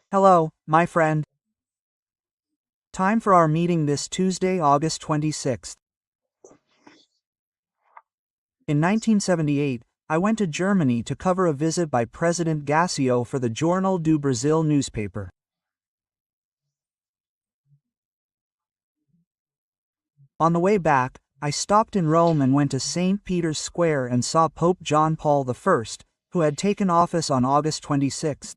Hello, my friend. Time for our meeting this Tuesday, August 26th. In 1978, I went to Germany to cover a visit by President Garcia for the Jornal do Brasil newspaper. On the way back, I stopped in Rome and went to St. Peter's Square and saw Pope John Paul I, who had taken office on August 26th.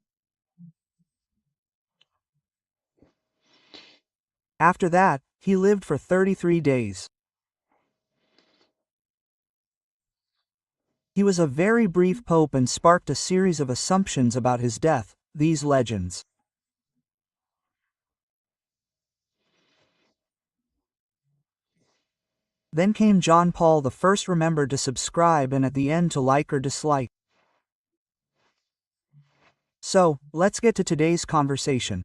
After that, he lived for 33 days. He was a very brief pope and sparked a series of assumptions about his death, these legends. Then came John Paul I. Remember to subscribe and at the end to like or dislike. So, let's get to today's conversation.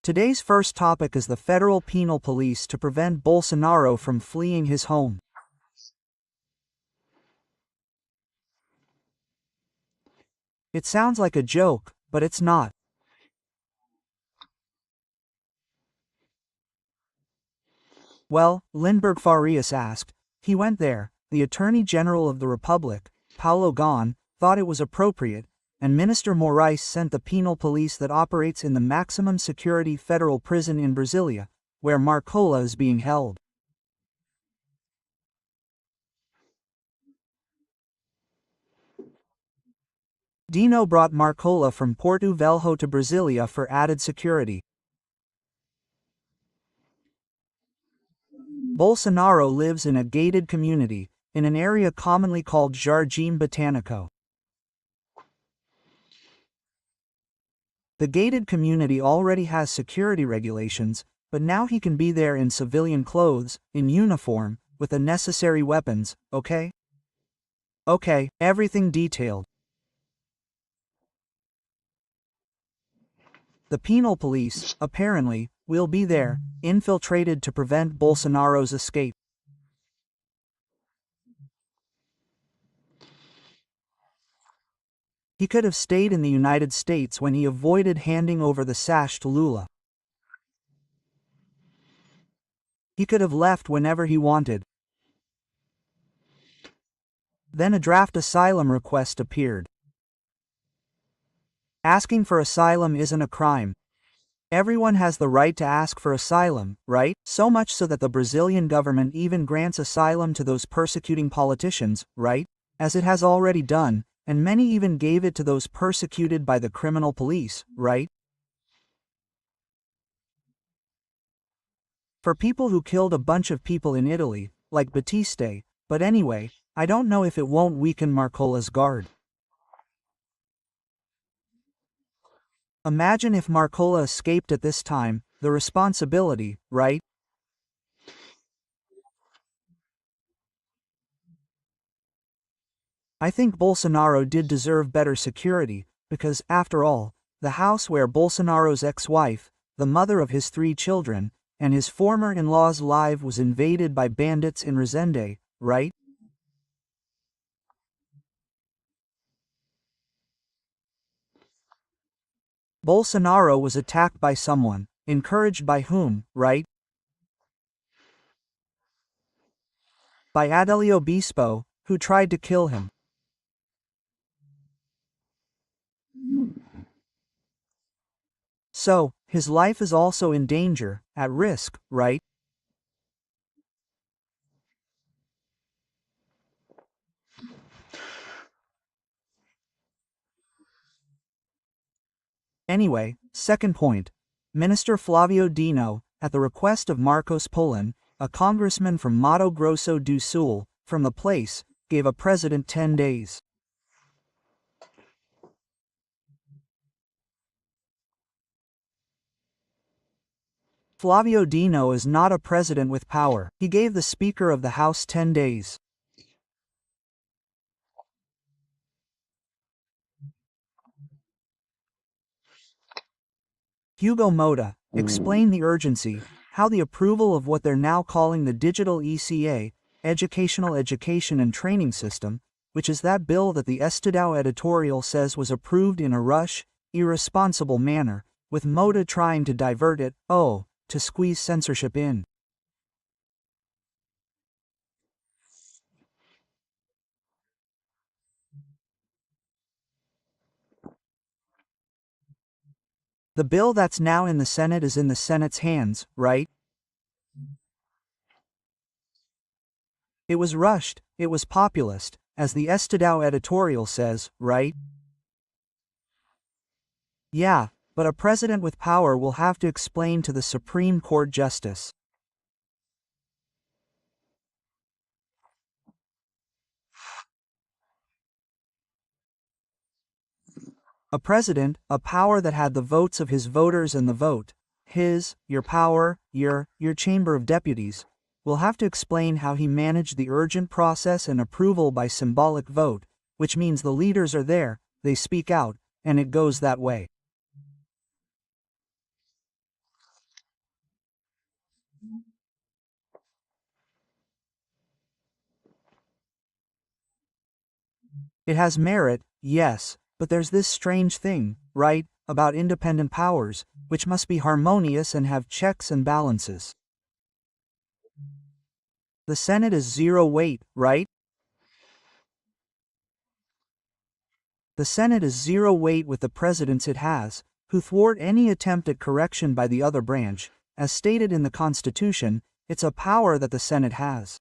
Today's first topic is the federal penal police to prevent Bolsonaro from fleeing his home. It sounds like a joke, but it's not. Well, Lindbergh Farias asked. He went there. The Attorney General of the Republic, Paulo Gon, thought it was appropriate, and Minister Moraes sent the penal police that operates in the maximum security federal prison in Brasilia, where Marcola is being held. Dino brought Marcola from Porto Velho to Brasilia for added security. Bolsonaro lives in a gated community, in an area commonly called Jardim Botânico. The gated community already has security regulations, but now he can be there in civilian clothes, in uniform, with the necessary weapons, okay? Okay, everything detailed. The penal police, apparently, will be there, infiltrated to prevent Bolsonaro's escape. He could have stayed in the United States when he avoided handing over the sash to Lula. He could have left whenever he wanted. Then a draft asylum request appeared. Asking for asylum isn't a crime. Everyone has the right to ask for asylum, right? So much so that the Brazilian government even grants asylum to those persecuting politicians, right? As it has already done, and many even gave it to those persecuted by the criminal police, right? For people who killed a bunch of people in Italy, like Battisti, but anyway, I don't know if it won't weaken Marcola's guard. Imagine if Marcola escaped at this time, the responsibility, right? I think Bolsonaro did deserve better security, because, after all, the house where Bolsonaro's ex-wife, the mother of his 3 children, and his former in-law's life was invaded by bandits in Resende, right? Bolsonaro was attacked by someone, encouraged by whom, right? By Adelio Bispo, who tried to kill him. So, his life is also in danger, at risk, right? Anyway, second point. Minister Flavio Dino, at the request of Marcos Polan, a congressman from Mato Grosso do Sul, from the place, gave a president 10 days. Flavio Dino is not a president with power. He gave the Speaker of the House 10 days. Hugo Moda, explain the urgency, how the approval of what they're now calling the digital ECA, educational education and training system, which is that bill that the Estadão editorial says was approved in a rush, irresponsible manner, with Moda trying to divert it, to squeeze censorship in. The bill that's now in the Senate is in the Senate's hands, right? It was rushed, it was populist, as the Estadão editorial says, right? Yeah, but a president with power will have to explain to the Supreme Court justice. A president, a power that had the votes of his voters and the vote, your power, your Chamber of Deputies, will have to explain how he managed the urgent process and approval by symbolic vote, which means the leaders are there, they speak out, and it goes that way. It has merit, yes, but there's this strange thing, right, about independent powers, which must be harmonious and have checks and balances. The Senate is zero weight, right? The Senate is zero weight with the presidents it has, who thwart any attempt at correction by the other branch. As stated in the Constitution, it's a power that the Senate has.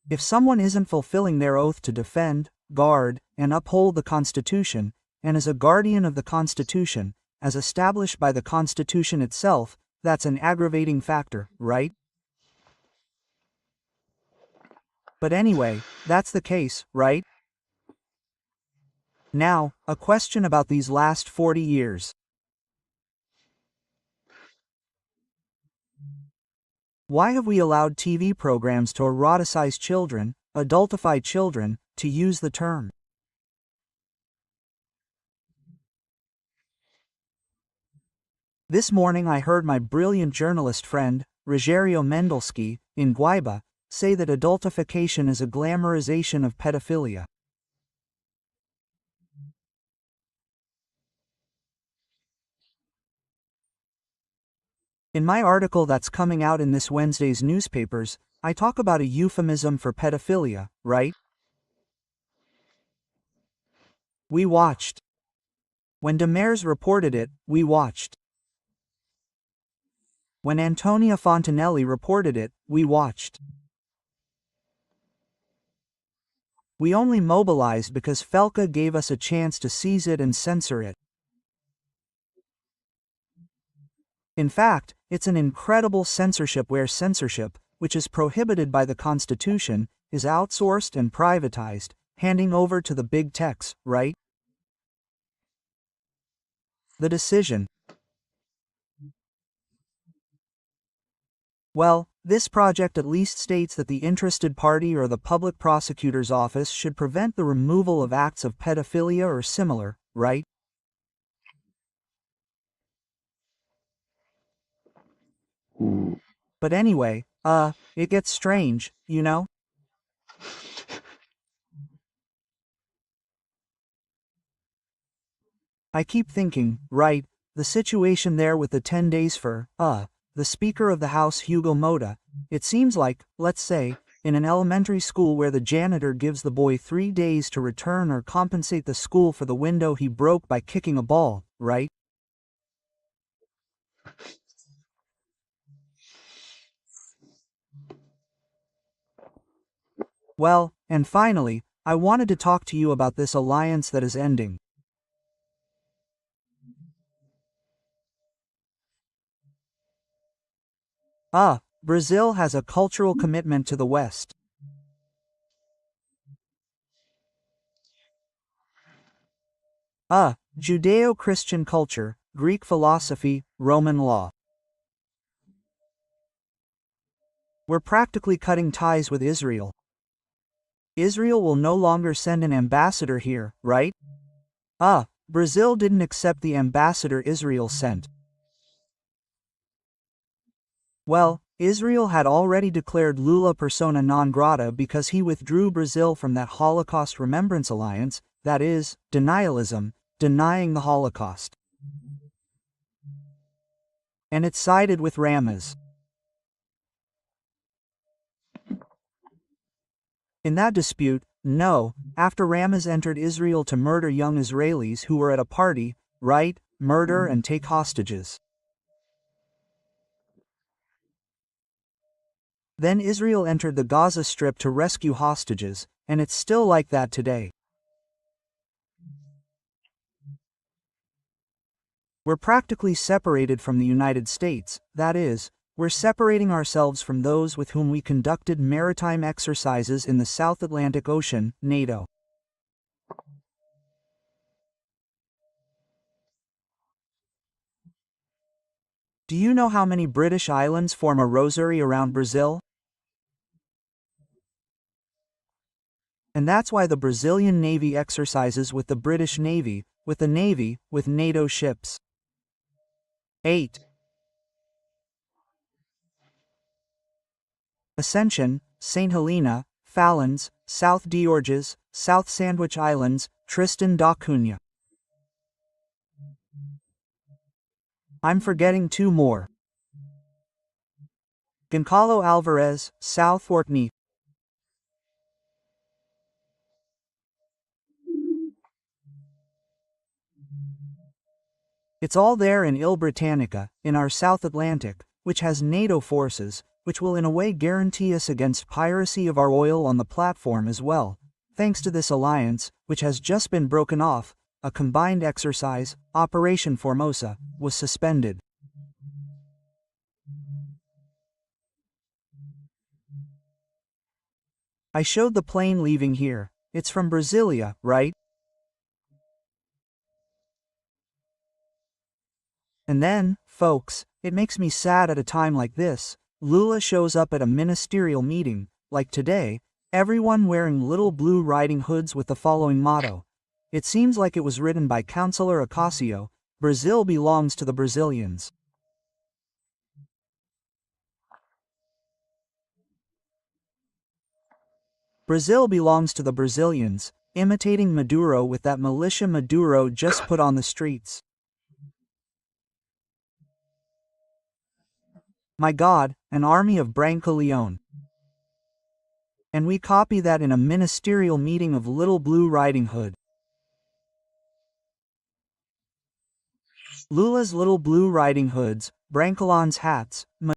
If someone isn't fulfilling their oath to defend, guard, and uphold the Constitution, and is a guardian of the Constitution, as established by the Constitution itself, that's an aggravating factor, right? But anyway, that's the case, right? Now, a question about these last 40 years. Why have we allowed TV programs to eroticize children, adultify children, to use the term? This morning I heard my brilliant journalist friend, Rogerio Mendelski, in Guaiba, say that adultification is a glamorization of pedophilia. In my article that's coming out in this Wednesday's newspapers, I talk about a euphemism for pedophilia, right? We watched. When Demers reported it, we watched. When Antonia Fontanelli reported it, we watched. We only mobilized because Felka gave us a chance to seize it and censor it. In fact, it's an incredible censorship where censorship, which is prohibited by the Constitution, is outsourced and privatized, handing over to the big techs, right? The decision. Well, this project at least states that the interested party or the public prosecutor's office should prevent the removal of acts of pedophilia or similar, right? But anyway, it gets strange, you know? I keep thinking, right, the situation there with the 10 days for, the Speaker of the House Hugo Moda, it seems like, let's say, in an elementary school where the janitor gives the boy 3 days to return or compensate the school for the window he broke by kicking a ball, right? Well, and finally, I wanted to talk to you about this alliance that is ending. Brazil has a cultural commitment to the West. Judeo-Christian culture, Greek philosophy, Roman law. We're practically cutting ties with Israel. Israel will no longer send an ambassador here, right? Brazil didn't accept the ambassador Israel sent. Well, Israel had already declared Lula persona non grata because he withdrew Brazil from that Holocaust Remembrance Alliance, that is, denialism, denying the Holocaust. And it sided with Ramos. In that dispute, no, after Ramos entered Israel to murder young Israelis who were at a party, right, murder and take hostages. Then Israel entered the Gaza Strip to rescue hostages, and it's still like that today. We're practically separated from the United States, that is, we're separating ourselves from those with whom we conducted maritime exercises in the South Atlantic Ocean, NATO. Do you know how many British islands form a rosary around Brazil? And that's why the Brazilian Navy exercises with the British Navy, with NATO ships. 8. Ascension, St. Helena, Fallons, South Georges, South Sandwich Islands, Tristan da Cunha. I'm forgetting 2 more. Goncalo Alvarez, South Orkney. It's all there in Il Britannica, in our South Atlantic, which has NATO forces, which will in a way guarantee us against piracy of our oil on the platform as well. Thanks to this alliance, which has just been broken off, a combined exercise, Operation Formosa, was suspended. I showed the plane leaving here. It's from Brasilia, right? And then, folks, it makes me sad at a time like this. Lula shows up at a ministerial meeting, like today, everyone wearing little blue riding hoods with the following motto. It seems like it was written by Councilor Ocasio, Brazil belongs to the Brazilians. Brazil belongs to the Brazilians, imitating Maduro with that militia Maduro just put on the streets. My God, an army of Branco Leon. And we copy that in a ministerial meeting of Little Blue Riding Hood. Lula's Little Blue Riding Hoods, Brancolon's hats,